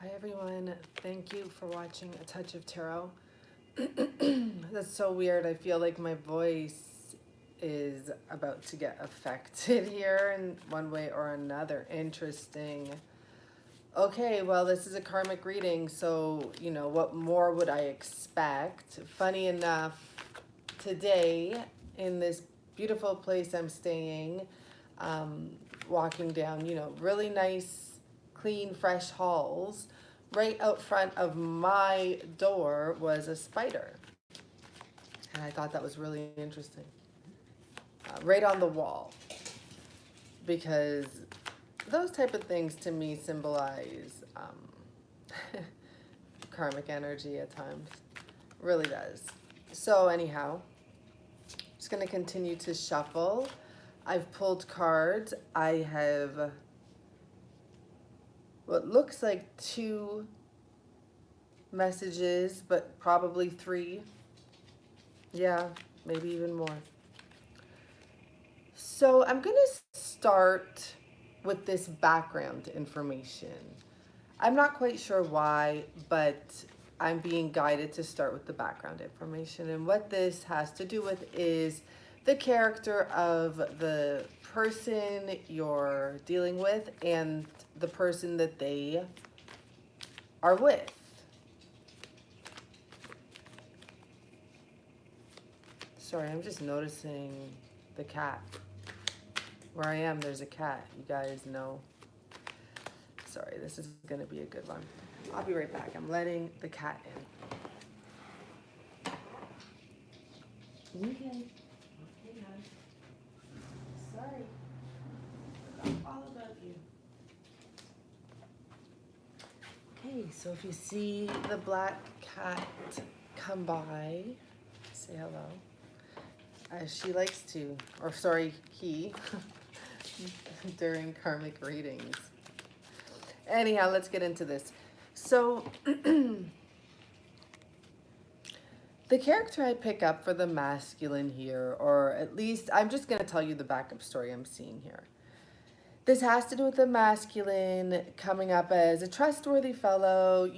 Hi everyone, thank you for watching A Touch of Tarot. That's so weird. I feel like my voice is about to get affected here in one way or another. Interesting. Okay, well, this is a karmic reading, so, what more would I expect? Funny enough, today in this beautiful place I'm staying, walking down, really nice, clean, fresh halls. Right out front of my door was a spider. And I thought that was really interesting. Right on the wall. Because those type of things to me symbolize karmic energy at times. Really does. So anyhow, just going to continue to shuffle. I've pulled cards. I have what looks like 2 messages, but probably 3. Yeah, maybe even more. So I'm going to start with this background information. I'm not quite sure why, but I'm being guided to start with the background information. And what this has to do with is the character of the person you're dealing with and the person that they are with. Sorry, I'm just noticing the cat. Where I am, there's a cat. You guys know. Sorry, this is going to be a good one. I'll be right back. I'm letting the cat in. Okay. Okay, guys. Sorry. Forgot all about you. Okay, so if you see the black cat come by, say hello. As she likes to, or sorry, he, during karmic readings. Anyhow, let's get into this. So, the character I pick up for the masculine here, or at least I'm just going to tell you the backup story I'm seeing here. This has to do with the masculine coming up as a trustworthy fellow,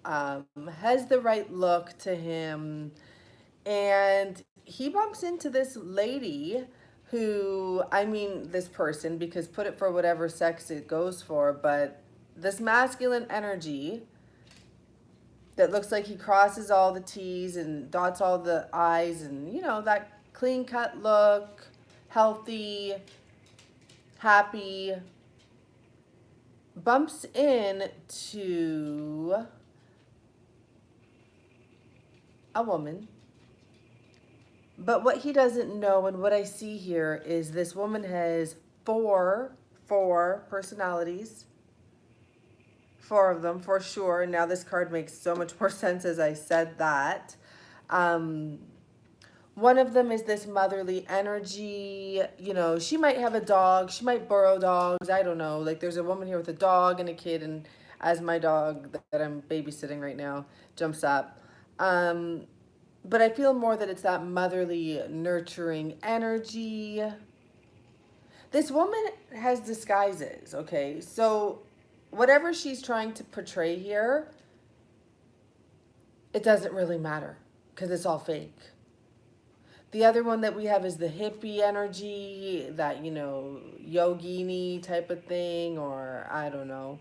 has the right look to him. And he bumps into this lady who, this person, because put it for whatever sex it goes for, but this masculine energy that looks like he crosses all the T's and dots all the I's and, that clean cut look, healthy, happy, bumps into a woman. But what he doesn't know and what I see here is this woman has four personalities. 4 of them for sure. Now this card makes so much more sense as I said that. One of them is this motherly energy. She might have a dog. She might borrow dogs. I don't know. Like there's a woman here with a dog and a kid, and as my dog that I'm babysitting right now jumps up. But I feel more that it's that motherly, nurturing energy. This woman has disguises, okay? So whatever she's trying to portray here, it doesn't really matter because it's all fake. The other one that we have is the hippie energy, that, yogini type of thing, or I don't know,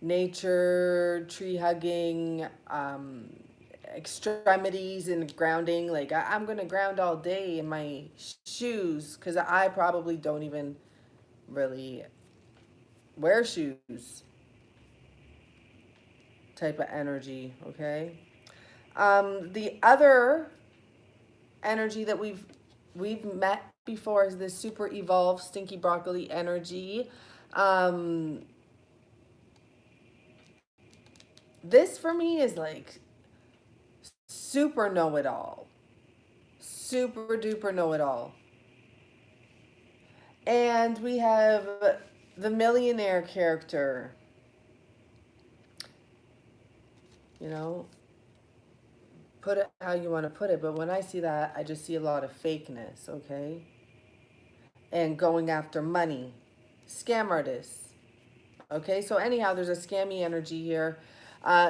nature, tree hugging, extremities and grounding. Like I'm gonna ground all day in my shoes because I probably don't even really wear shoes type of energy. Okay. The other energy that we've met before is this super evolved stinky broccoli energy. This for me is like super know-it-all. Super duper know-it-all. And we have the millionaire character. Put it how you want to put it. But when I see that, I just see a lot of fakeness, okay? And going after money. Scam artists, Okay, so anyhow, there's a scammy energy here.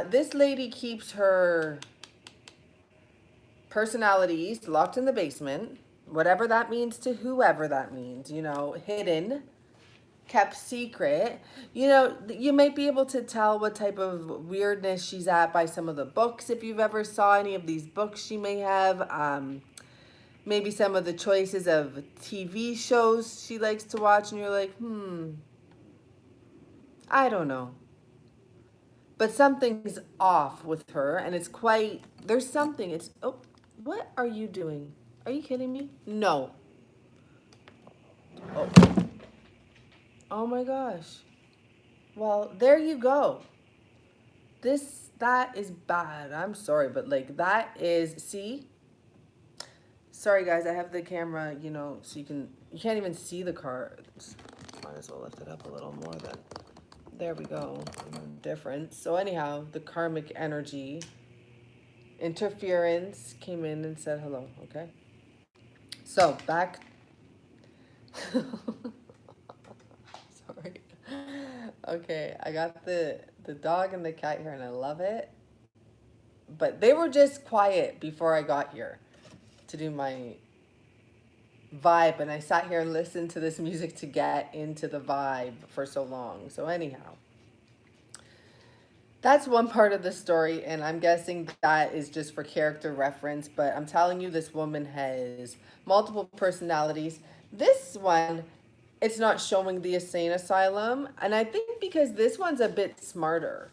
This lady keeps her personalities locked in the basement, whatever that means to whoever that means, you know, hidden, kept secret. You know, you might be able to tell what type of weirdness she's at by some of the books, if you've ever saw any of these books she may have. Maybe some of the choices of TV shows she likes to watch, and you're like, I don't know. But something's off with her, and it's quite, there's something, it's, oh, what are you doing? Are you kidding me? No. Oh, oh my gosh. Well, there you go. That is bad. I'm sorry, but like that is, see? Sorry guys, I have the camera, you know, so you can't even see the cards. Might as well lift it up a little more then. There we go. Difference. So anyhow, the karmic energy interference came in and said hello, okay? So back. Sorry. Okay, I got the dog and the cat here and I love it. But they were just quiet before I got here to do my vibe, and I sat here and listened to this music to get into the vibe for so long. So anyhow, that's one part of the story, and I'm guessing that is just for character reference, but I'm telling you, this woman has multiple personalities. This one, it's not showing the insane asylum, and I think because this one's a bit smarter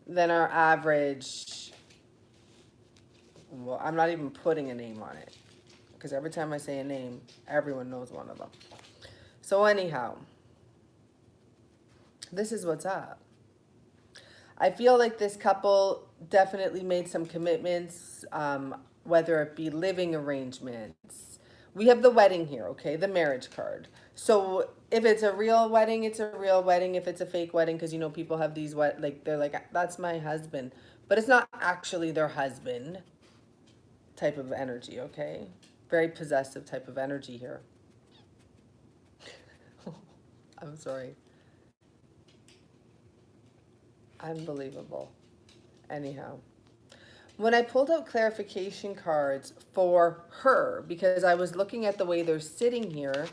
than our average. Well, I'm not even putting a name on it, because every time I say a name, everyone knows one of them. So anyhow, this is what's up. I feel like this couple definitely made some commitments, whether it be living arrangements. We have the wedding here, okay? The marriage card. So if it's a real wedding, it's a real wedding. If it's a fake wedding, because, you know, people have these, they're like, that's my husband. But it's not actually their husband type of energy, okay? Very possessive type of energy here. I'm sorry. Unbelievable. Anyhow, when I pulled out clarification cards for her, because I was looking at the way they're sitting here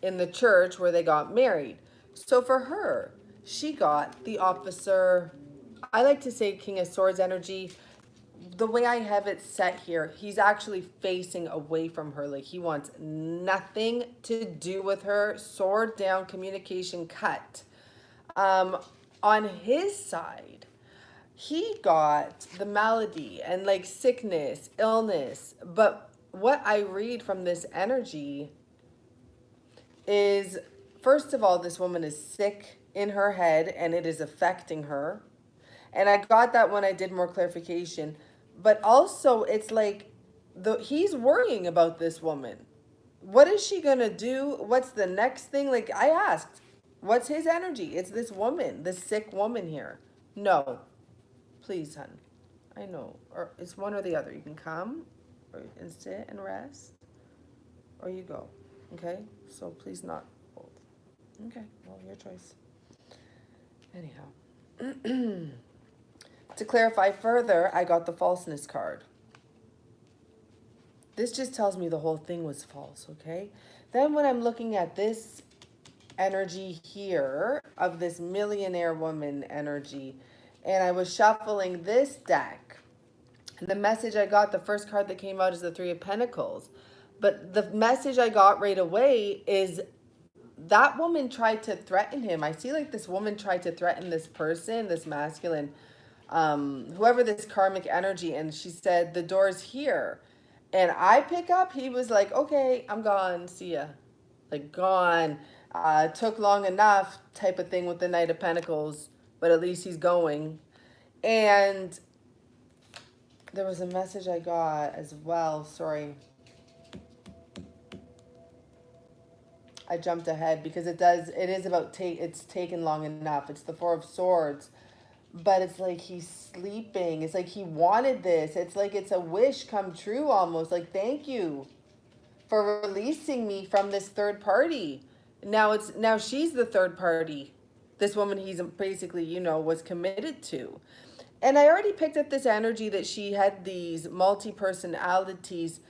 in the church where they got married. So for her, she got the officer, I like to say King of Swords energy. The way I have it set here, he's actually facing away from her. Like he wants nothing to do with her. Sword down, communication cut. On his side, he got the malady and like sickness, illness. But what I read from this energy is, first of all, this woman is sick in her head and it is affecting her. And I got that when I did more clarification. But also, it's like he's worrying about this woman. What is she going to do? What's the next thing? Like I asked, what's his energy? It's this woman, this sick woman here. No, please, hun. I know. Or it's one or the other. You can come and sit and rest, or you go. Okay? So please not both. Okay, well, your choice. Anyhow. To clarify further, I got the falseness card. This just tells me the whole thing was false, okay? Then when I'm looking at this energy here of this millionaire woman energy, and I was shuffling this deck, and the message I got, the first card that came out is the Three of Pentacles. But the message I got right away is that woman tried to threaten him. I see like this woman tried to threaten this person, this masculine, whoever this karmic energy, and she said, the door's here. And I pick up, he was like, okay, I'm gone, see ya. Like gone. Took long enough type of thing with the Knight of Pentacles, but at least he's going. And there was a message I got as well, sorry. I jumped ahead because it is about it's taken long enough. It's the Four of Swords. But it's like he's sleeping. It's like he wanted this. It's like it's a wish come true almost. Like, thank you for releasing me from this third party. Now she's the third party. This woman he's basically, you know, was committed to. And I already picked up this energy that she had these multi-personalities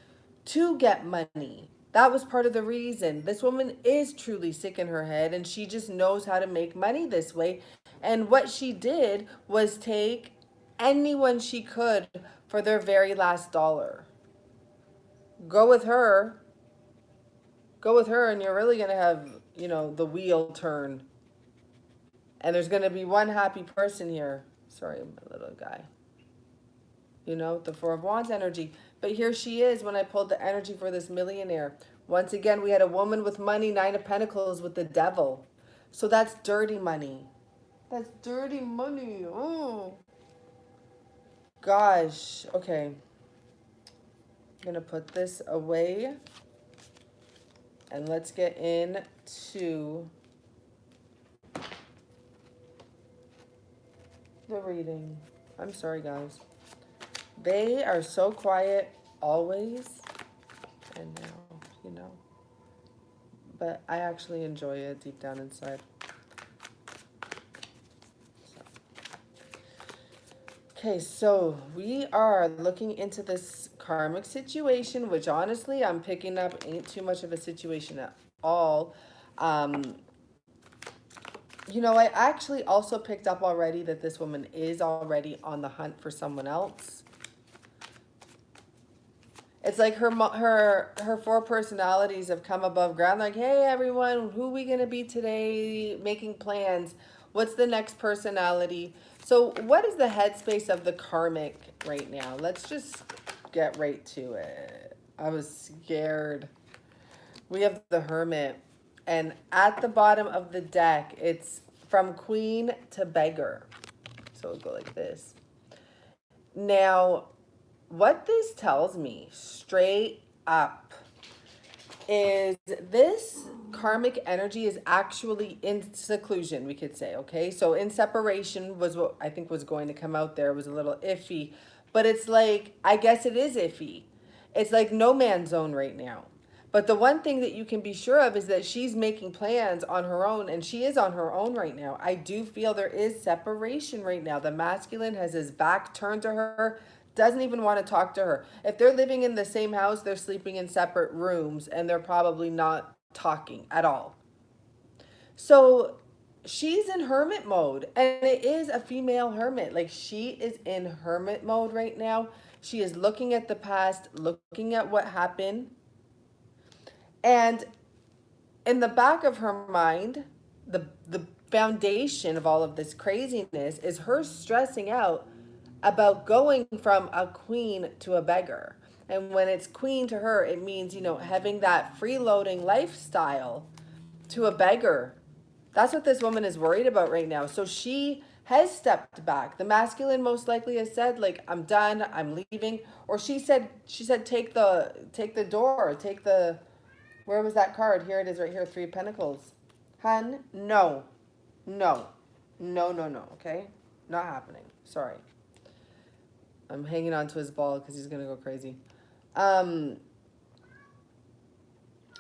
to get money. That was part of the reason. This woman is truly sick in her head and she just knows how to make money this way. And what she did was take anyone she could for their very last dollar. Go with her. Go with her and you're really going to have, you know, the wheel turn. And there's going to be one happy person here. Sorry, my little guy. You know, the Four of Wands energy. But here she is when I pulled the energy for this millionaire. Once again, we had a woman with money, Nine of Pentacles with the devil. So that's dirty money. That's dirty money. Oh. Gosh. Okay. I'm going to put this away. And let's get into the reading. I'm sorry, guys. They are so quiet always. And now, you know. But I actually enjoy it deep down inside. Okay, so we are looking into this karmic situation, which honestly I'm picking up ain't too much of a situation at all. You know, I actually also picked up already that this woman is already on the hunt for someone else. It's like her four personalities have come above ground. Like, hey, everyone, who are we going to be today? Making plans. What's the next personality? So what is the headspace of the karmic right now? Let's just get right to it. I was scared. We have the Hermit. And at the bottom of the deck, it's from Queen to Beggar. So it'll go like this. Now, what this tells me straight up is this karmic energy is actually in seclusion, we could say, okay? So in separation was what I think was going to come out there. It was a little iffy, but it's like, I guess it is iffy. It's like no man's zone right now. But the one thing that you can be sure of is that she's making plans on her own, and she is on her own right now. I do feel there is separation right now. The masculine has his back turned to her, doesn't even want to talk to her. If they're living in the same house, they're sleeping in separate rooms and they're probably not talking at all. So she's in hermit mode, and it is a female hermit. Like, she is in hermit mode right now. She is looking at the past, looking at what happened. And in the back of her mind, the foundation of all of this craziness is her stressing out about going from a queen to a beggar. And when it's queen to her, it means, you know, having that freeloading lifestyle to a beggar. That's what this woman is worried about right now. So she has stepped back. The masculine most likely has said, like, I'm done, I'm leaving. Or she said, take the door, take the, where was that card? Here it is right here, Three of Pentacles. Hun, no, okay? Not happening, sorry. I'm hanging on to his ball because he's going to go crazy.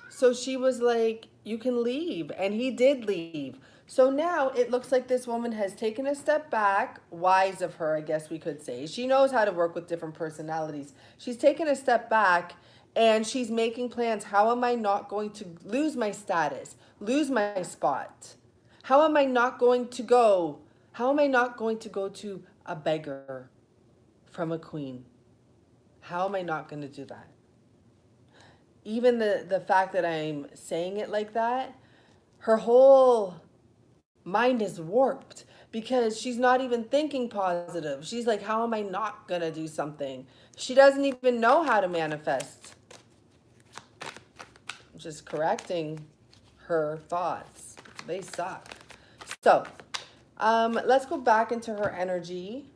So she was like, you can leave. And he did leave. So now it looks like this woman has taken a step back. Wise of her, I guess we could say. She knows how to work with different personalities. She's taken a step back and she's making plans. How am I not going to lose my status? Lose my spot? How am I not going to go? How am I not going to go to a beggar from a queen? How am I not going to do that? Even the fact that I'm saying it like that, her whole mind is warped because she's not even thinking positive. She's like, how am I not going to do something? She doesn't even know how to manifest. I'm just correcting her thoughts. They suck. So, let's go back into her energy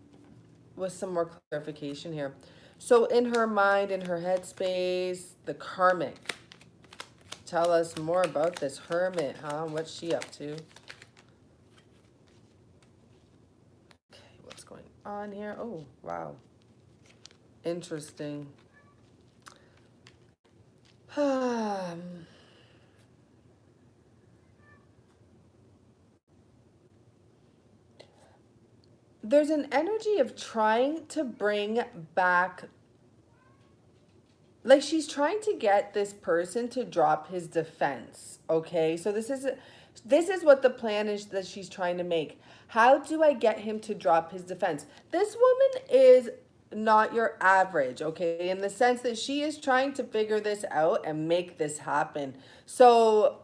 with some more clarification here. So in her mind, in her headspace, the karmic. Tell us more about this hermit, huh? What's she up to? Okay, what's going on here? Oh, wow. Interesting. there's an energy of trying to bring back, like she's trying to get this person to drop his defense. Okay, so this is what the plan is that she's trying to make. How do I get him to drop his defense? This woman is not your average, okay, in the sense that she is trying to figure this out and make this happen. So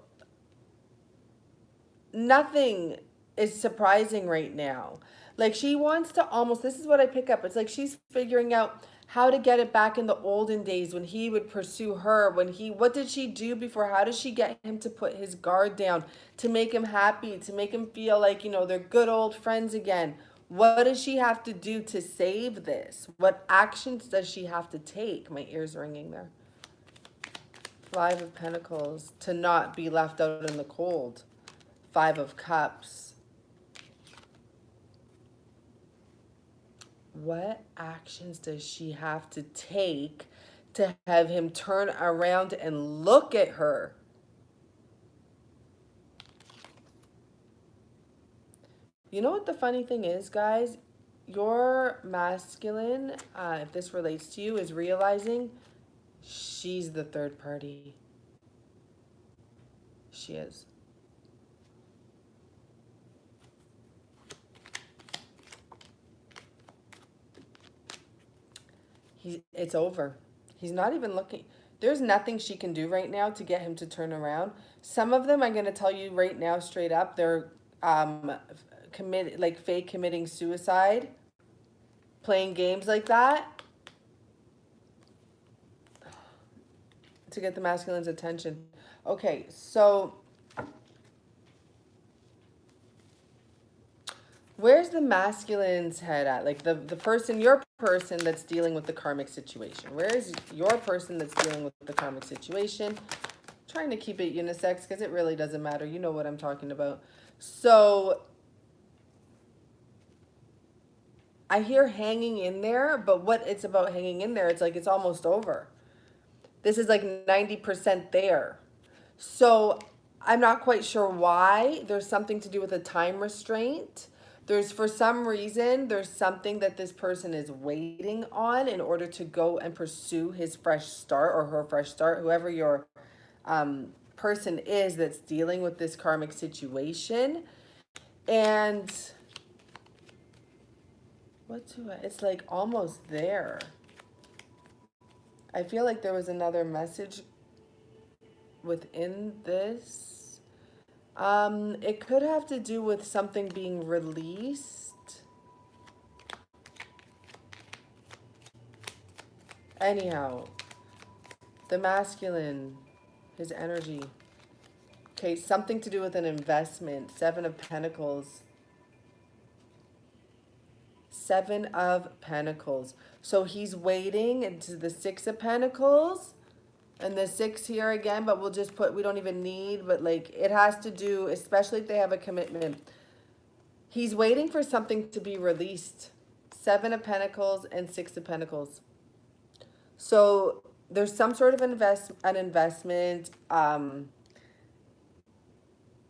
nothing is surprising right now. Like she wants to almost, this is what I pick up. It's like she's figuring out how to get it back in the olden days when he would pursue her, what did she do before? How does she get him to put his guard down, to make him happy, to make him feel like, they're good old friends again? What does she have to do to save this? What actions does she have to take? My ears ringing there. Five of Pentacles, to not be left out in the cold. Five of Cups. What actions does she have to take to have him turn around and look at her? You know what the funny thing is, guys? Your masculine, if this relates to you, is realizing she's the third party. She is. It's over. He's not even looking. There's nothing she can do right now to get him to turn around. Some of them, I'm going to tell you right now straight up, they're fake committing suicide, playing games like that to get the masculine's attention. Okay, so where's the masculine's head at? Like the person, your person that's dealing with the karmic situation. Where is your person that's dealing with the karmic situation? I'm trying to keep it unisex because it really doesn't matter. You know what I'm talking about. So I hear hanging in there, but what it's about hanging in there, it's like it's almost over. This is like 90% there. So I'm not quite sure why. There's something to do with a time restraint. For some reason, there's something that this person is waiting on in order to go and pursue his fresh start or her fresh start, whoever your person is that's dealing with this karmic situation. And it's like almost there. I feel like there was another message within this. It could have to do with something being released. Anyhow, the masculine, his energy. Okay, something to do with an investment. Seven of Pentacles. Seven of Pentacles. So he's waiting into the Six of Pentacles. And the six here again, but we'll just put, we don't even need, but like it has to do, especially if they have a commitment. He's waiting for something to be released. Seven of Pentacles and Six of Pentacles. So there's some sort of an investment.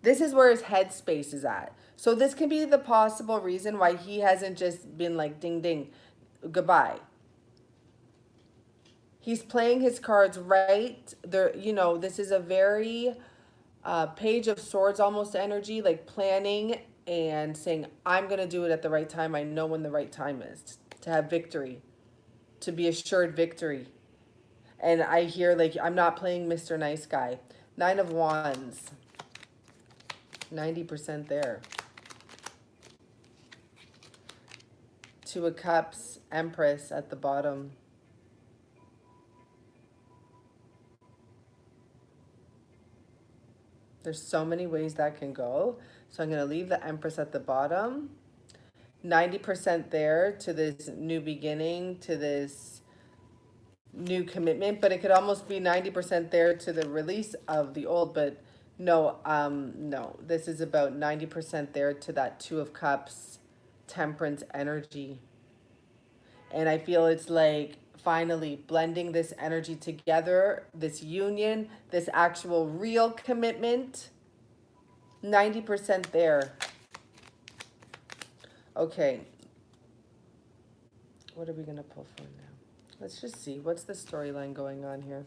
This is where his headspace is at. So this can be the possible reason why he hasn't just been like, ding, ding, goodbye. He's playing his cards right there. This is a very Page of Swords almost energy, like planning and saying, I'm going to do it at the right time. I know when the right time is to have victory, to be assured victory. And I hear like, I'm not playing Mr. Nice Guy. Nine of Wands. 90% there. Two of Cups, Empress at the bottom. There's so many ways that can go. So I'm going to leave the Empress at the bottom. 90% there to this new beginning, to this new commitment. But it could almost be 90% there to the release of the old. But no, no. This is about 90% there to that Two of Cups, Temperance energy. And I feel it's like finally blending this energy together, this union, this actual real commitment. 90% there. Okay, What are we going to pull for now? Let's just see. What's the storyline going on here?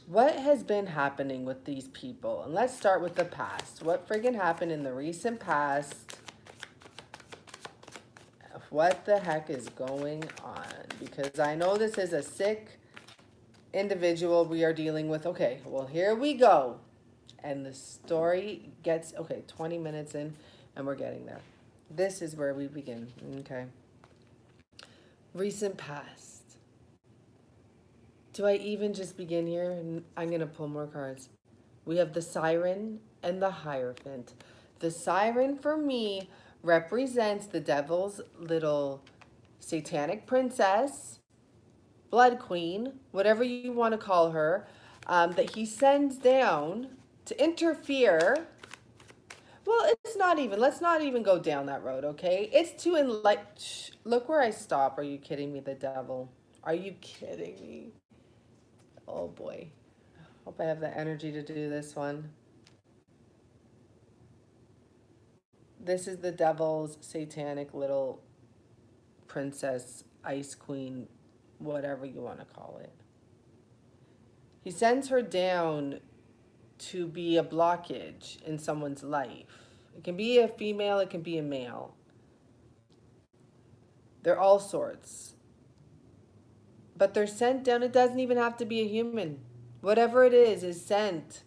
What has been happening with these people? And let's start with the past. What friggin' happened in the recent past? What the heck is going on? Because I know this is a sick individual we are dealing with. Okay, well, here we go. And the story gets, okay, 20 minutes in, and we're getting there. This is where we begin, okay? Recent past. Do I even just begin here? I'm going to pull more cards. We have the Siren and the Hierophant. The Siren, for me, represents the devil's little satanic princess, blood queen, whatever you want to call her, that he sends down to interfere. Well, it's not even, let's not even go down that road, okay? It's to enlighten. Look where I stop. Are you kidding me, the devil? Are you kidding me? Oh boy. Hope I have the energy to do this one. This is the devil's satanic little princess, ice queen, whatever you want to call it. He sends her down to be a blockage in someone's life. It can be a female, it can be a male. They're all sorts. But they're sent down. It doesn't even have to be a human. Whatever it is sent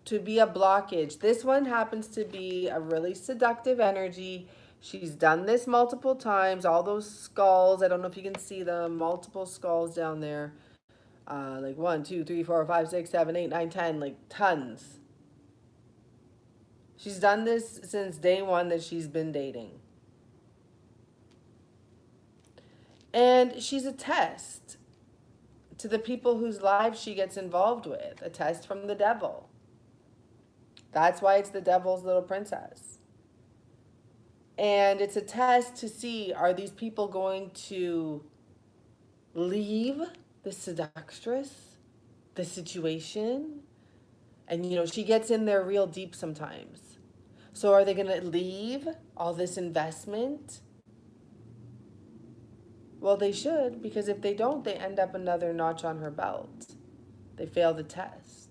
to be a blockage. This one happens to be a really seductive energy. She's done this multiple times. All those skulls, I don't know if you can see them, multiple skulls down there. Like 1, 2, 3, 4, 5, 6, 7, 8, 9, 10, like tons. She's done this since day one that she's been dating. And she's a test to the people whose lives she gets involved with. A test from the devil. That's why it's the devil's little princess. And it's a test to see, are these people going to leave the seductress, the situation? And, you know, she gets in there real deep sometimes. So are they going to leave all this investment? Well, they should, because if they don't, they end up another notch on her belt. They fail the test.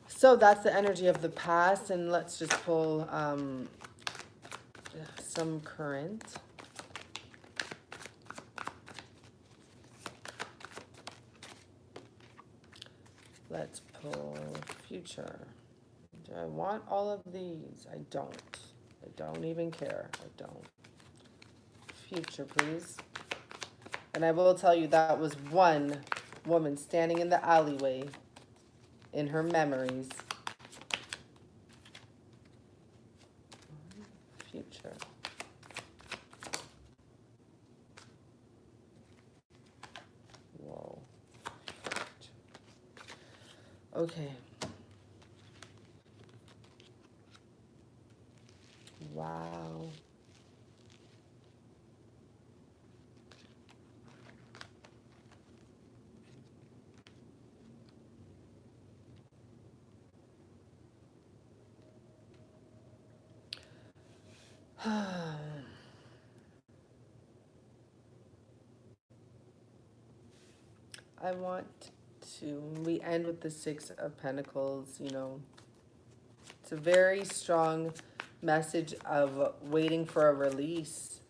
So that's the energy of the past, and let's just pull some current. Let's pull future. Do I want all of these? I don't. I don't even care. I don't. Future, please. And I will tell you that was one woman standing in the alleyway in her memories. Future. Whoa. Okay. Wow. I want to, we end with the Six of Pentacles, you know. It's a very strong message of waiting for a release.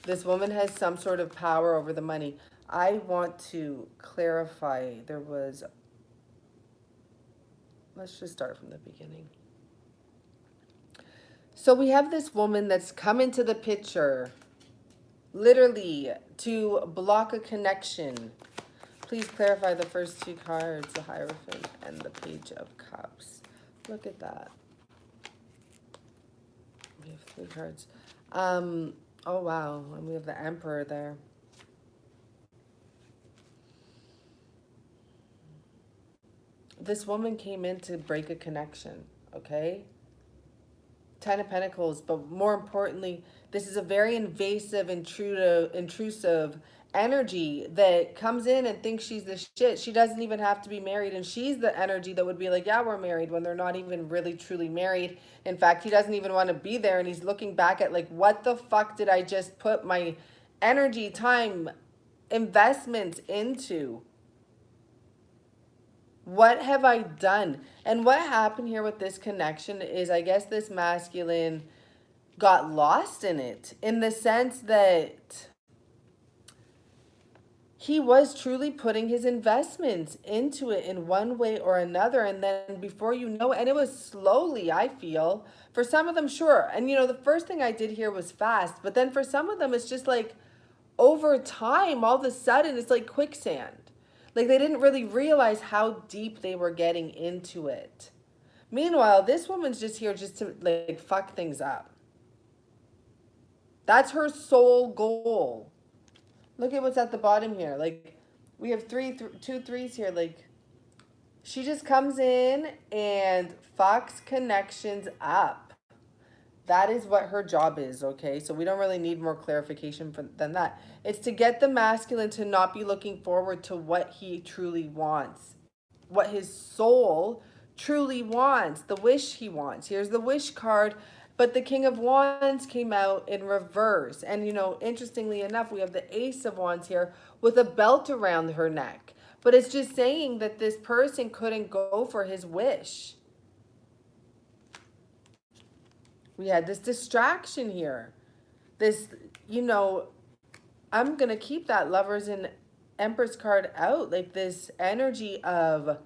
This woman has some sort of power over the money. I want to clarify, there was, let's just start from the beginning. So we have this woman that's come into the picture, literally, to block a connection. Please clarify the first two cards, the Hierophant and the Page of Cups. Look at that. We have 3 cards. Oh, wow. And we have the Emperor there. This woman came in to break a connection, okay? 10 of Pentacles, but more importantly, this is a very invasive, intrusive energy that comes in and thinks she's the shit. She doesn't even have to be married, and she's the energy that would be like, yeah, we're married, when they're not even really truly married. In fact, he doesn't even want to be there, and he's looking back at like, what the fuck did I just put my energy, time, investments into? What have I done? And what happened here with this connection is, I guess this masculine got lost in it, in the sense that he was truly putting his investments into it in one way or another. And then before you know it, and it was slowly, I feel, for some of them, sure. And the first thing I did here was fast, but then for some of them, it's just like over time, all of a sudden, it's like quicksand. Like they didn't really realize how deep they were getting into it. Meanwhile, this woman's just here just to like fuck things up. That's her sole goal. Look at what's at the bottom here. Like, we have two threes here. Like, she just comes in and fucks connections up. That is what her job is, okay? So we don't really need more clarification than that. It's to get the masculine to not be looking forward to what he truly wants, what his soul truly wants, the wish he wants. Here's the wish card, but the King of Wands came out in reverse. And, interestingly enough, we have the Ace of Wands here with a belt around her neck. But it's just saying that this person couldn't go for his wish. We had this distraction here. This, I'm going to keep that Lovers and Empress card out. Like this energy of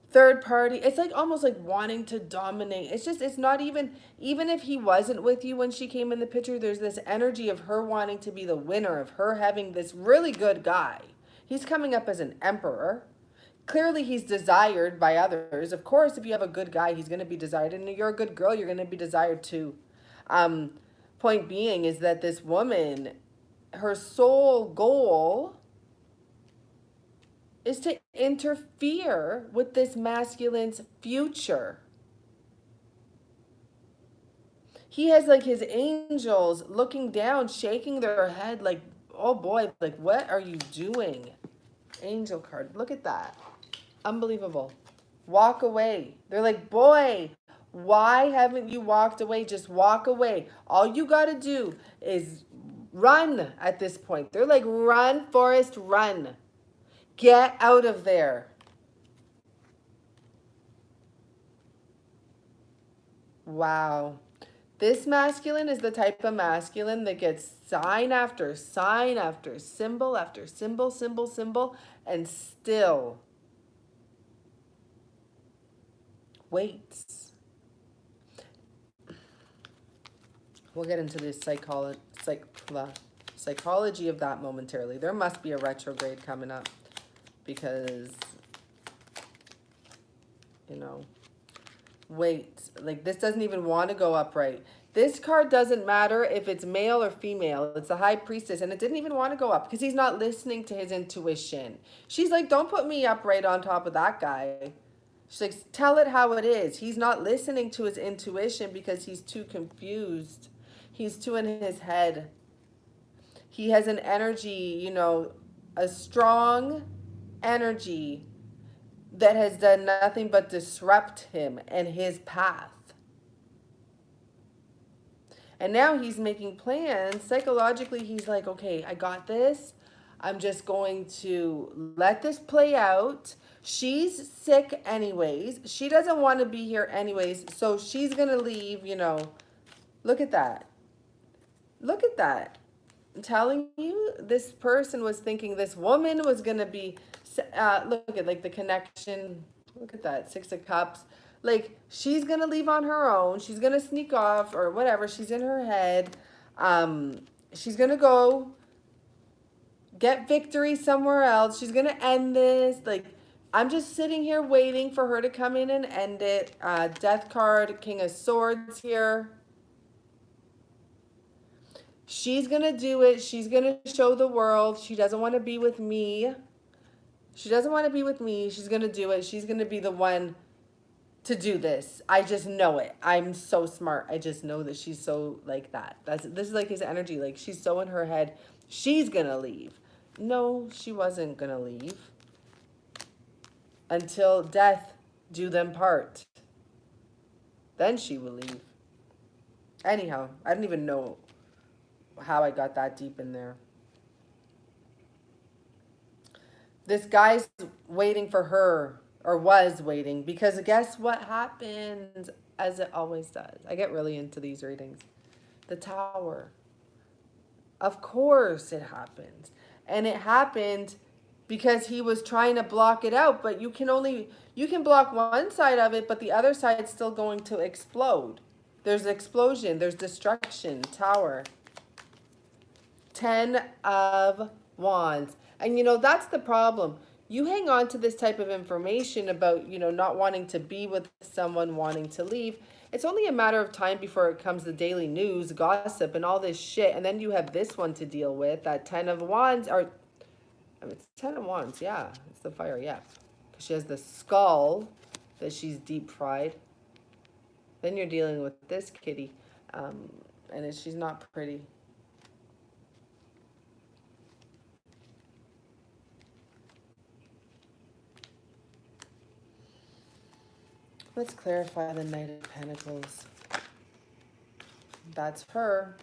third party. It's like almost like wanting to dominate. It's not even if he wasn't with you when she came in the picture, there's this energy of her wanting to be the winner, of her having this really good guy. He's coming up as an emperor. Clearly he's desired by others. Of course, if you have a good guy, he's going to be desired. And if you're a good girl, you're going to be desired too. Point being is that this woman, her sole goal is to interfere with this masculine's future. He has like his angels looking down, shaking their head like, oh boy, like what are you doing? Angel card, look at that. Unbelievable. Walk away. They're like, boy, why haven't you walked away? Just walk away. All you got to do is run at this point. They're like, run, Forrest, run. Get out of there. Wow. This masculine is the type of masculine that gets sign after sign after symbol, and still waits. We'll get into this psychology of that momentarily. There must be a retrograde coming up because, wait, like this doesn't even want to go upright. This card doesn't matter if it's male or female. It's the High Priestess, and it didn't even want to go up because he's not listening to his intuition. She's like, don't put me upright on top of that guy. She's like, tell it how it is. He's not listening to his intuition because he's too confused. He's too in his head. He has an energy, a strong energy that has done nothing but disrupt him and his path. And now he's making plans. Psychologically, he's like, okay, I got this. I'm just going to let this play out. She's sick anyways. She doesn't want to be here anyways. So she's going to leave, Look at that. Look at that. I'm telling you, this person was thinking this woman was going to be, look at like the connection. Look at that, 6 of Cups. Like, she's going to leave on her own. She's going to sneak off or whatever. She's in her head. She's going to go get victory somewhere else. She's going to end this. Like, I'm just sitting here waiting for her to come in and end it. Death card, King of Swords here. She's going to do it. She's going to show the world. She doesn't want to be with me. She doesn't want to be with me. She's going to do it. She's going to be the one to do this. I just know it. I'm so smart. I just know that she's so like that. This is like his energy. Like she's so in her head. She's gonna leave. No, she wasn't gonna leave. Until death do them part. Then she will leave. Anyhow, I don't even know how I got that deep in there. This guy's waiting for her, or was waiting, because guess what happens, as it always does. I get really into these readings. The Tower. Of course it happens. And it happened because he was trying to block it out, but you can block one side of it, but the other side's still going to explode. There's explosion, there's destruction. Tower. 10 of Wands. And that's the problem. You hang on to this type of information about, not wanting to be with someone, wanting to leave. It's only a matter of time before it comes the daily news, gossip, and all this shit. And then you have this one to deal with, that 10 of Wands, or, it's 10 of Wands, yeah. It's the fire, yeah. Because she has the skull that she's deep fried. Then you're dealing with this kitty. And she's not pretty. Let's clarify the Knight of Pentacles. That's her.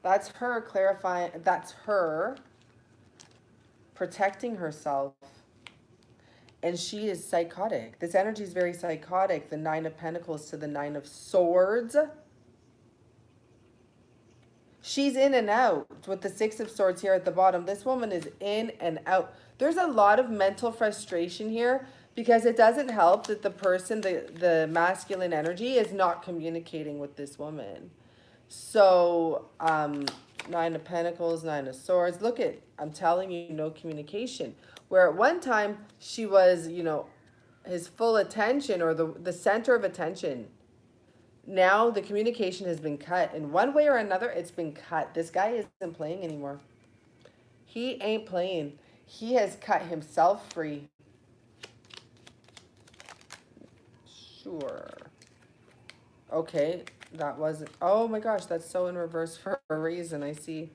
That's her clarifying. That's her protecting herself. And she is psychotic. This energy is very psychotic. The Nine of Pentacles to the Nine of Swords. She's in and out with the Six of Swords here at the bottom. This woman is in and out. There's a lot of mental frustration here, because it doesn't help that the person, the masculine energy, is not communicating with this woman. So, Nine of Pentacles, Nine of Swords. Look at, I'm telling you, no communication. Where at one time, she was, his full attention, or the center of attention. Now, the communication has been cut. In one way or another, it's been cut. This guy isn't playing anymore. He ain't playing. He has cut himself free. Sure. Okay, that wasn't... Oh my gosh, that's so in reverse for a reason, I see.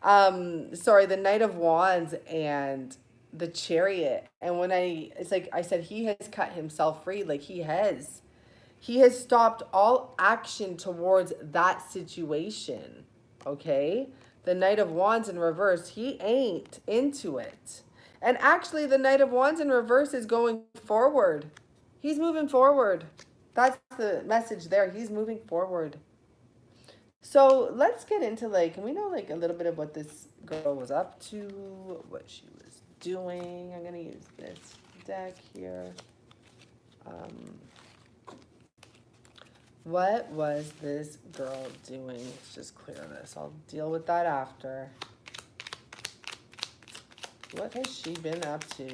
Sorry, the Knight of Wands and the Chariot. And when it's like I said, he has cut himself free. Like, he has stopped all action towards that situation. Okay? The Knight of Wands in reverse, he ain't into it. And actually, the Knight of Wands in reverse is going forward. He's moving forward. That's the message there. He's moving forward. So let's get into, we know, a little bit of what this girl was up to, what she was doing. I'm going to use this deck here. What was this girl doing? Let's just clear this. I'll deal with that after. What has she been up to?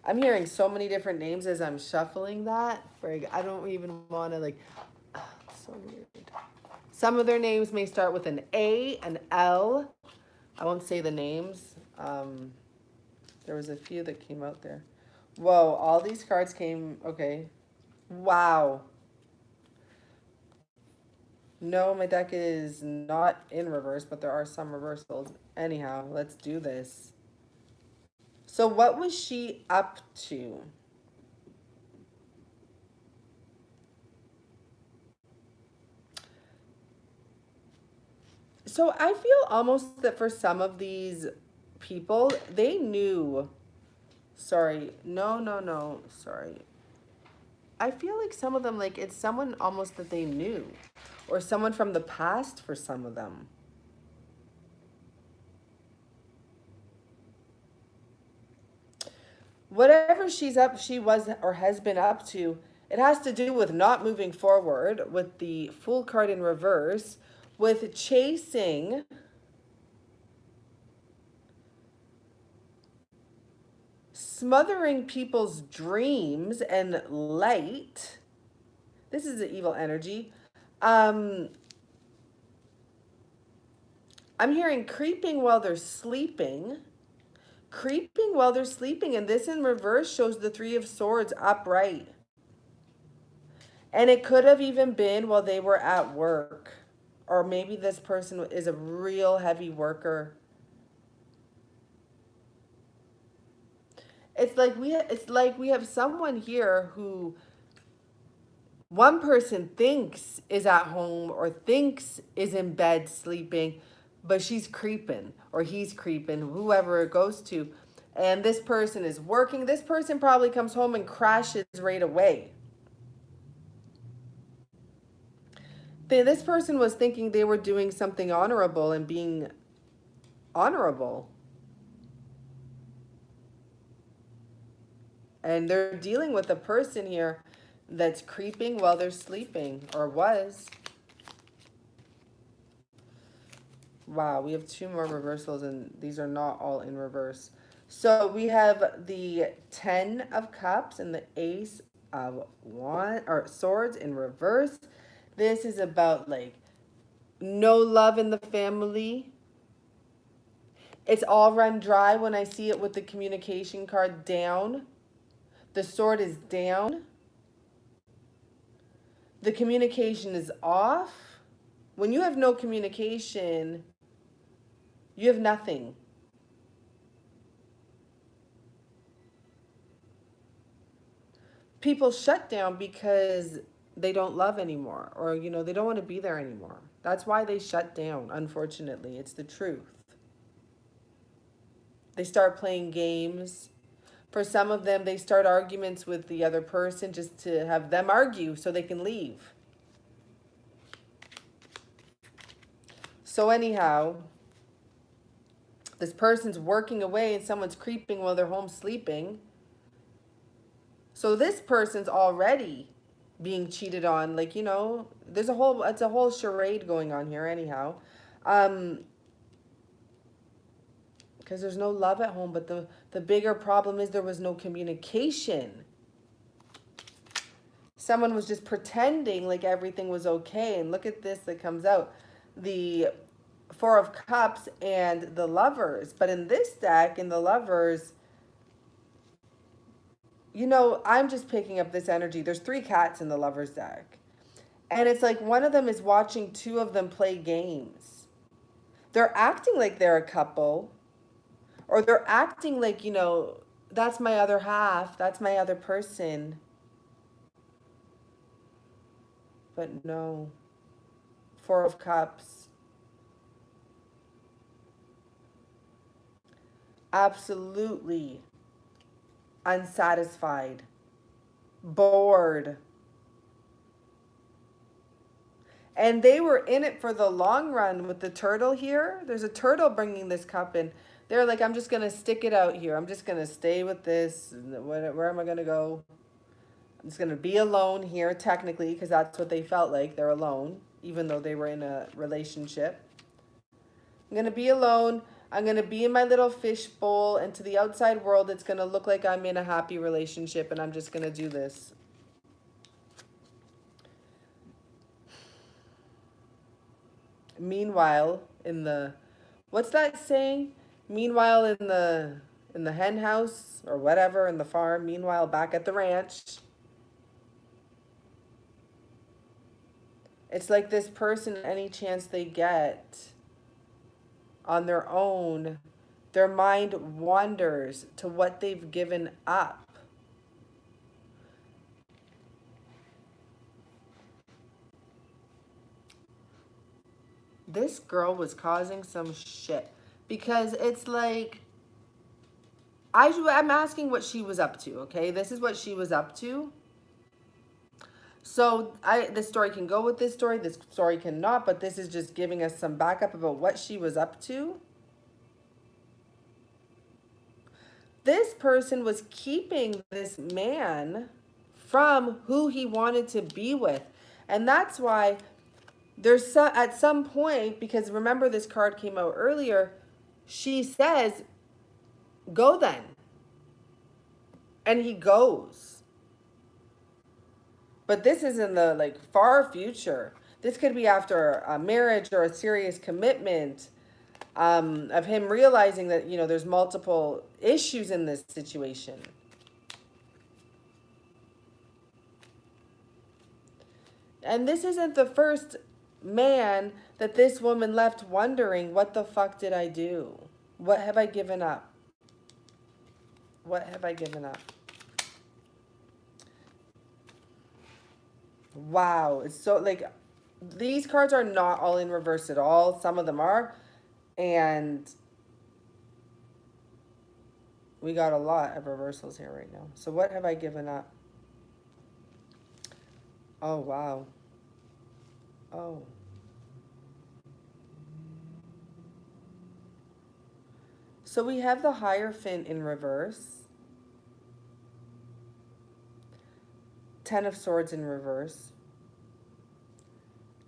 I'm hearing so many different names as I'm shuffling that. I don't even want to, so weird. Some of their names may start with an A, an L. I won't say the names. There was a few that came out there. Whoa, all these cards came, okay. Wow. No, my deck is not in reverse, but there are some reversals. Anyhow, let's do this. So what was she up to? So I feel almost that for some of these people, they knew. Sorry. No. Sorry. I feel like some of them, it's someone almost that they knew. Or someone from the past for some of them. Whatever she was or has been up to, it has to do with not moving forward, with the Fool card in reverse, with chasing, smothering people's dreams and light. This is the evil energy. I'm hearing creeping while they're sleeping. Creeping while they're sleeping. And this in reverse shows the Three of Swords upright. And it could have even been while they were at work. or maybe this person is a real heavy worker. It's like we have someone here who one person thinks is at home or thinks is in bed sleeping, but she's creeping or he's creeping, whoever it goes to. And this person is working. This person probably comes home and crashes right away. This person was thinking they were doing something honorable and being honorable. And they're dealing with a person here that's creeping while they're sleeping, or was. Wow, we have two more reversals, and these are not all in reverse. So we have the 10 of Cups and the Ace of Swords in reverse. This is about like no love in the family. It's all run dry when I see it with the communication card down. The sword is down. The communication is off. When you have no communication, you have nothing. People shut down because they don't love anymore, or they don't want to be there anymore. That's why they shut down, unfortunately. It's the truth. They start playing games. For some of them, they start arguments with the other person just to have them argue so they can leave. So anyhow, this person's working away and someone's creeping while they're home sleeping. So this person's already being cheated on. Like, it's a whole charade going on here anyhow. Because there's no love at home, but the bigger problem is there was no communication. Someone was just pretending like everything was okay. And look at this that comes out. The 4 of Cups and the Lovers. But in this deck, in the Lovers, I'm just picking up this energy. There's 3 cats in the Lovers deck. And it's like one of them is watching 2 of them play games. They're acting like they're a couple. Or they're acting like, that's my other half. That's my other person. But no. 4 of Cups. Absolutely unsatisfied. Bored. And they were in it for the long run with the turtle here. There's a turtle bringing this cup in. They're like, I'm just going to stick it out here. I'm just going to stay with this. Where am I going to go? I'm just going to be alone here, technically, because that's what they felt like. They're alone, even though they were in a relationship. I'm going to be alone. I'm going to be in my little fish bowl. And to the outside world, it's going to look like I'm in a happy relationship. And I'm just going to do this. Meanwhile, what's that saying? Meanwhile, in the hen house or whatever, in the farm. Meanwhile, back at the ranch. It's like this person, any chance they get on their own, their mind wanders to what they've given up. This girl was causing some shit. Because it's like, I'm asking what she was up to, okay? This is what she was up to. So this story can go with this story cannot, but this is just giving us some backup about what she was up to. This person was keeping this man from who he wanted to be with. And that's why there's at some point, because remember this card came out earlier, she says, go then. And he goes. But this is in the far future. This could be after a marriage or a serious commitment, of him realizing that, there's multiple issues in this situation. And this isn't the first man that this woman left wondering, what the fuck did I do? What have I given up? What have I given up? Wow. It's so like, these cards are not all in reverse at all. Some of them are. And we got a lot of reversals here right now. So what have I given up? Oh, wow. Oh. So we have the Hierophant in reverse. 10 of Swords in reverse.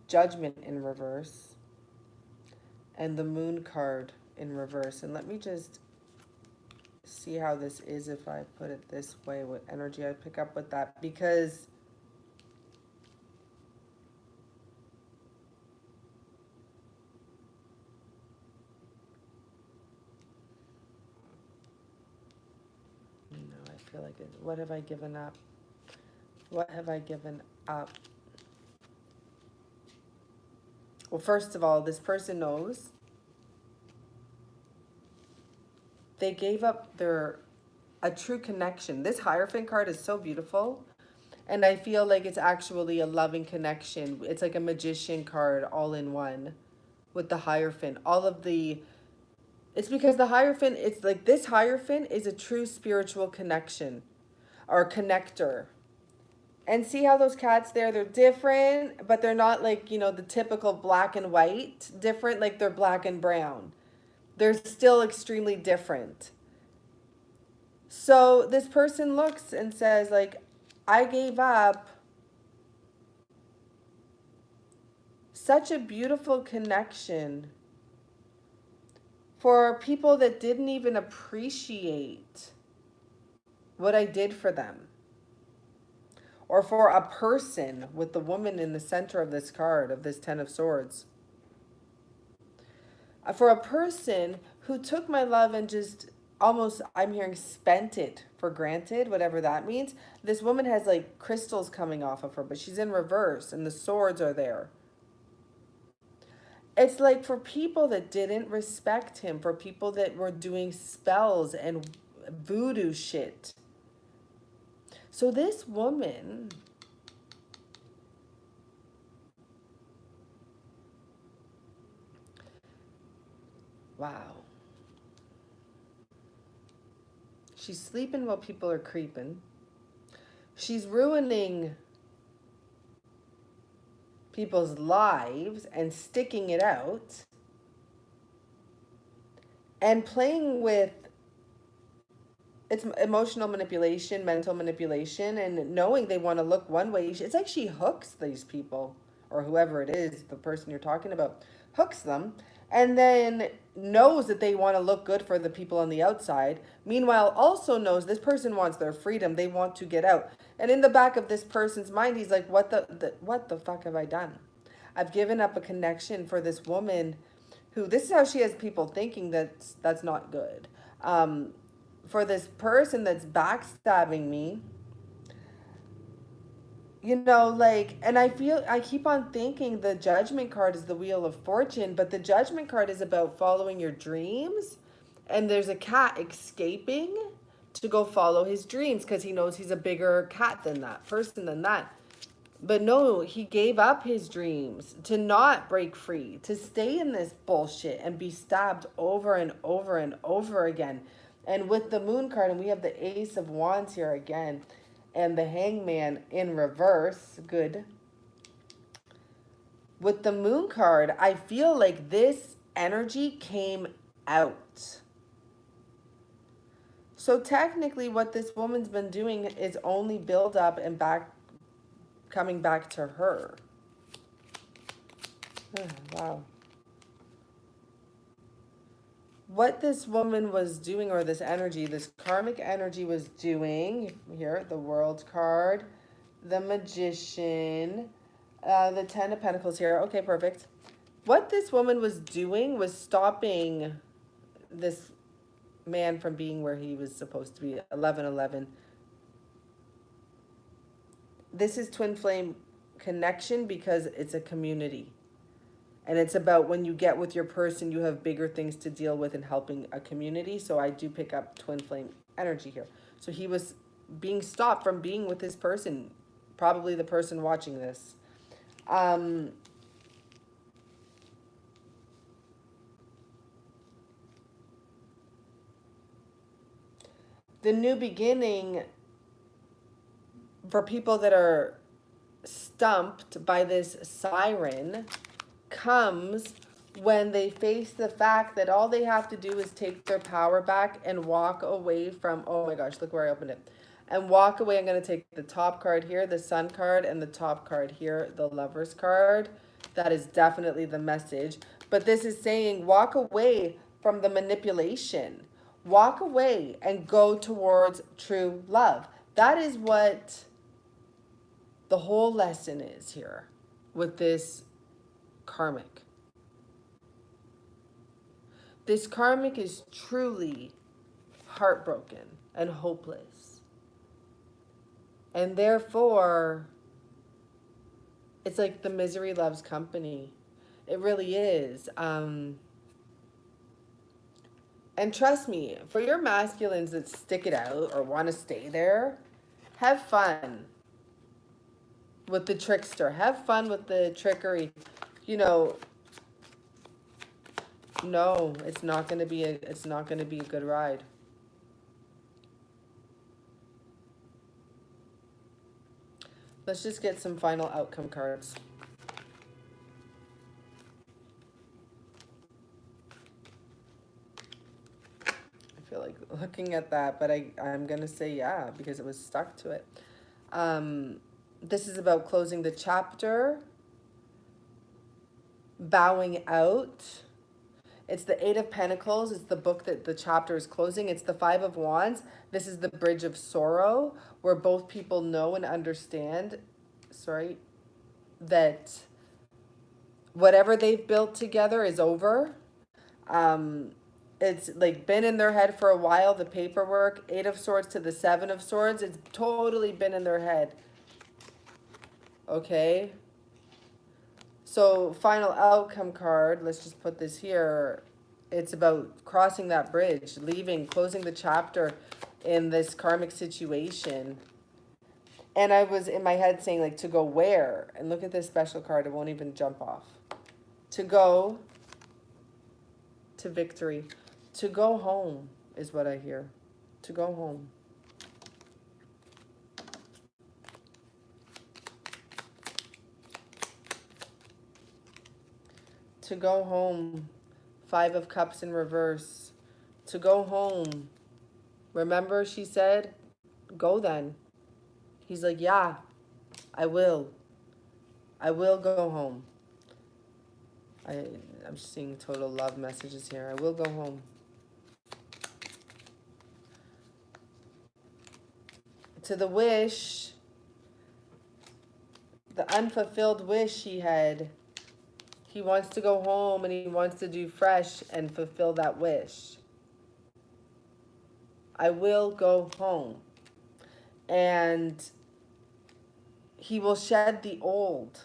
Judgment in reverse. And the Moon card in reverse. And let me just see how this is if I put it this way, what energy I pick up with that. Because I feel like it. What have I given up? What have I given up? Well, first of all, this person knows they gave up a true connection. This Hierophant card is so beautiful. And I feel like it's actually a loving connection. It's like a magician card all in one with the Hierophant. It's because the Hierophant, it's like this Hierophant is a true spiritual connection or connector. And see how those cats there, they're different, but they're not like, the typical black and white different, like they're black and brown. They're still extremely different. So this person looks and says, like, I gave up such a beautiful connection for people that didn't even appreciate what I did for them. Or for a person, with the woman in the center of this card, of this 10 of Swords. For a person who took my love and just almost, I'm hearing, spent it for granted, whatever that means. This woman has like crystals coming off of her, but she's in reverse and the swords are there. It's like for people that didn't respect him, for people that were doing spells and voodoo shit. So this woman, wow. She's sleeping while people are creeping. She's ruining people's lives and sticking it out. And playing with it's emotional manipulation, mental manipulation, and knowing they want to look one way. It's like she hooks these people, or whoever it is, the person you're talking about, hooks them, and then knows that they want to look good for the people on the outside. Meanwhile, also knows this person wants their freedom. They want to get out. And in the back of this person's mind, he's like, what the fuck have I done? I've given up a connection for this woman who, this is how she has people thinking that's not good. For this person that's backstabbing me, and I keep on thinking the Judgment card is the Wheel of Fortune, but the Judgment card is about following your dreams, and there's a cat escaping to go follow his dreams because he knows he's a bigger cat than that person than that. But no, he gave up his dreams to not break free, to stay in this bullshit and be stabbed over and over and over again. And with the Moon card, and we have the Ace of Wands here again, and the Hangman in reverse, good. With the Moon card, I feel like this energy came out. So technically what this woman's been doing is only build up and coming back to her. Oh, wow. What this woman was doing, or this energy, this karmic energy was doing, here, the World card, the Magician, the 10 of Pentacles here. Okay, perfect. What this woman was doing was stopping this man from being where he was supposed to be, 1111. This is twin flame connection because it's a community. And it's about when you get with your person, you have bigger things to deal with in helping a community. So I do pick up twin flame energy here. So he was being stopped from being with his person, probably the person watching this. The new beginning for people that are stumped by this siren comes when they face the fact that all they have to do is take their power back and walk away from, oh my gosh, look where I opened it. And walk away. I'm going to take the top card here, the Sun card, and the top card here, the Lovers card. That is definitely the message. But this is saying walk away from the manipulation. Walk away and go towards true love. That is what the whole lesson is here with this karmic. This karmic is truly heartbroken and hopeless. And therefore, it's like the misery loves company. It really is. And trust me, for your masculines that stick it out or want to stay there, have fun with the trickster. Have fun with the trickery. You know, no, it's not going to be a good ride. Let's just get some final outcome cards. I feel like looking at that, but I'm going to say yeah, because it was stuck to it. This is about closing the chapter, bowing out. It's the Eight of Pentacles. It's the book that the chapter is closing. It's the Five of Wands. This is the Bridge of Sorrow, where both people know and understand, that whatever they've built together is over. It's like been in their head for a while, the paperwork. Eight of Swords to the Seven of Swords. It's totally been in their head. Okay. So final outcome card, let's just put this here. It's about crossing that bridge, leaving, closing the chapter in this karmic situation. And I was in my head saying like to go where? And look at this special card, it won't even jump off. To go to victory. To go home is what I hear. To go home. To go home. Five of Cups in reverse. To go home. Remember she said, go then. He's like, yeah, I will. I will go home. I'm seeing total love messages here. I will go home. To the wish, the unfulfilled wish he had. He wants to go home and he wants to do fresh and fulfill that wish. I will go home. And he will shed the old.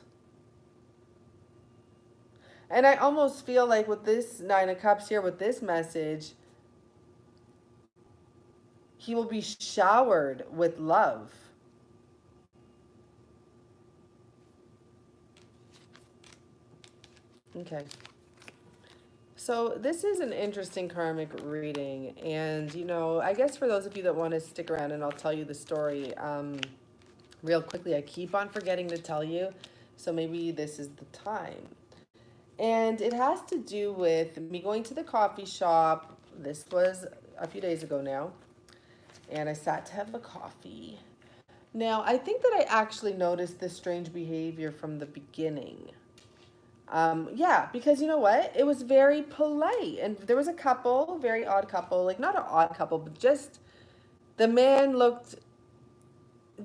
And I almost feel like with this Nine of Cups here, with this message, he will be showered with love. Okay. So this is an interesting karmic reading. And, you know, I guess for those of you that want to stick around and I'll tell you the story real quickly. I keep on forgetting to tell you. So maybe this is the time. And it has to do with me going to the coffee shop. This was a few days ago now. And I sat to have a coffee. Now, I think that I actually noticed this strange behavior from the beginning. Yeah, because you know what? It was very polite. And there was a couple, very odd couple. Like, not an odd couple, but just the man looked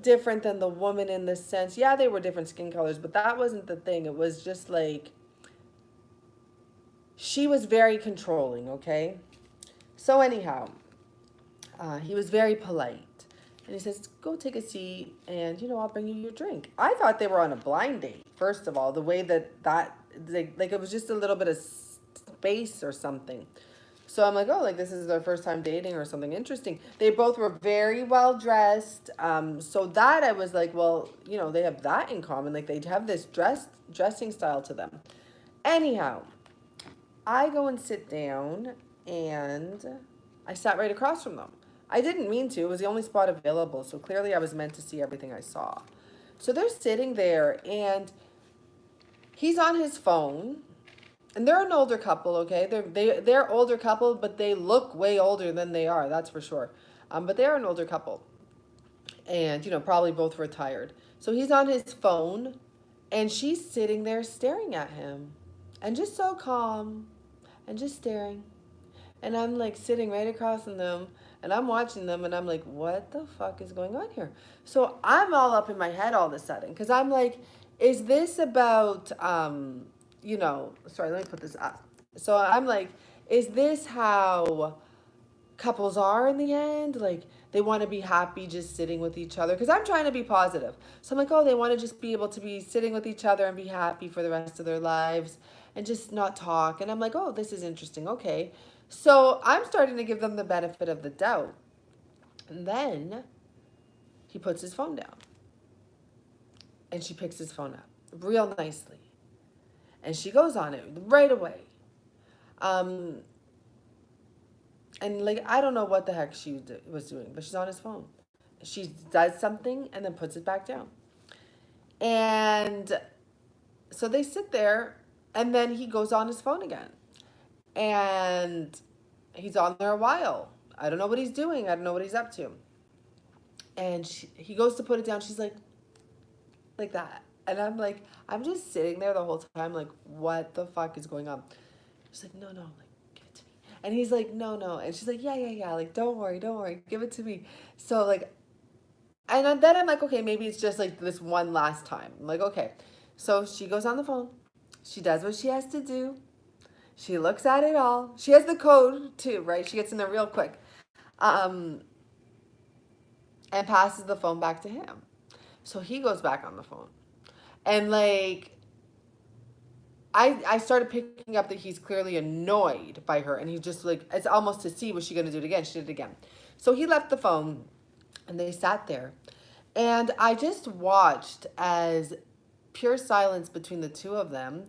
different than the woman in the sense. Yeah, they were different skin colors, but that wasn't the thing. It was just like, she was very controlling, okay? So anyhow, he was very polite. And he says, go take a seat and, you know, I'll bring you your drink. I thought they were on a blind date, first of all, the way that like it was just a little bit of space or something. So I'm like, oh, like this is their first time dating or something interesting. They both were very well dressed. So that I was like, well, you know, they have that in common. Like they have this dressing style to them. Anyhow, I go and sit down and I sat right across from them. I didn't mean to. It was the only spot available. So clearly I was meant to see everything I saw. So they're sitting there and he's on his phone. And they're an older couple, okay? They're older couple, but they look way older than they are, that's for sure. But they're an older couple. And, you know, probably both retired. So he's on his phone and she's sitting there staring at him. And just so calm and just staring. And I'm like sitting right across from them and I'm watching them and I'm like, what the fuck is going on here? So I'm all up in my head all of a sudden because I'm like, is this about, you know, sorry, let me put this up. So I'm like, is this how couples are in the end? Like, they want to be happy just sitting with each other? Because I'm trying to be positive. So I'm like, oh, they want to just be able to be sitting with each other and be happy for the rest of their lives and just not talk. And I'm like, oh, this is interesting. Okay. So I'm starting to give them the benefit of the doubt. And then he puts his phone down. And she picks his phone up real nicely. And she goes on it right away. And like, I don't know what the heck she was doing, but she's on his phone. She does something and then puts it back down. And so they sit there and then he goes on his phone again. And he's on there a while. I don't know what he's doing. I don't know what he's up to. And he goes to put it down. She's like that. And I'm like, I'm just sitting there the whole time, like, what the fuck is going on? She's like, no, like, give it to me. And he's like, no. And she's like, yeah. Like, don't worry. Give it to me. So, like, and then I'm like, okay, maybe it's just like this one last time. I'm like, okay. So she goes on the phone. She does what she has to do. She looks at it all. She has the code too, right? She gets in there real quick. And passes the phone back to him. So he goes back on the phone. And like, I started picking up that he's clearly annoyed by her. And he's just like, it's almost to see, was she going to do it again? She did it again. So he left the phone and they sat there. And I just watched as pure silence between the two of them.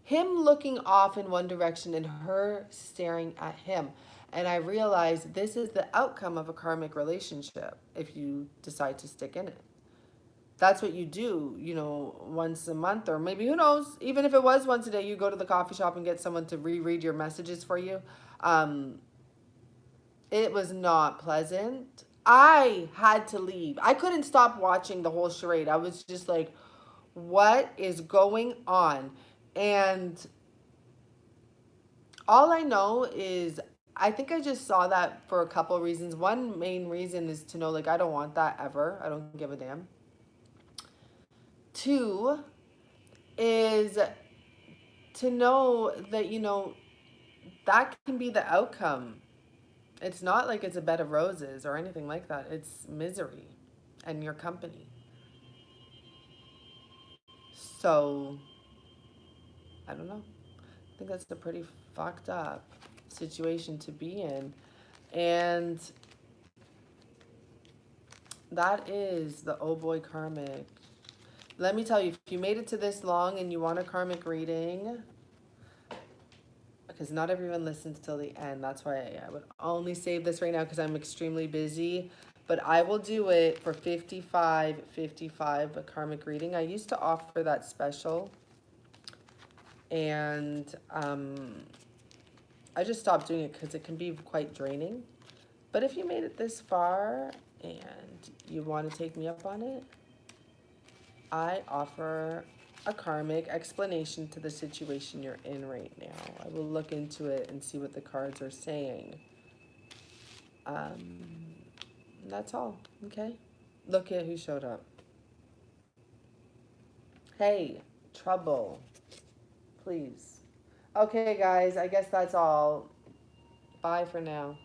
Him looking off in one direction and her staring at him. And I realized this is the outcome of a karmic relationship if you decide to stick in it. That's what you do, you know, once a month, or maybe, who knows, even if it was once a day, you go to the coffee shop and get someone to reread your messages for you. It was not pleasant. I had to leave. I couldn't stop watching the whole charade. I was just like, what is going on? And all I know is I think I just saw that for a couple of reasons. One main reason is to know, like, I don't want that ever. I don't give a damn. Two is to know that, you know, that can be the outcome. It's not like it's a bed of roses or anything like that. It's misery and your company. So, I don't know. I think that's a pretty fucked up situation to be in. And that is the Oh Boy Karmic. Let me tell you, if you made it to this long and you want a karmic reading, because not everyone listens till the end. That's why I would only save this right now because I'm extremely busy. But I will do it for $55.55, a karmic reading. I used to offer that special. And I just stopped doing it because it can be quite draining. But if you made it this far and you want to take me up on it, I offer a karmic explanation to the situation you're in right now. I will look into it and see what the cards are saying. That's all, okay? Look at who showed up. Hey, trouble. Please. Okay, guys, I guess that's all. Bye for now.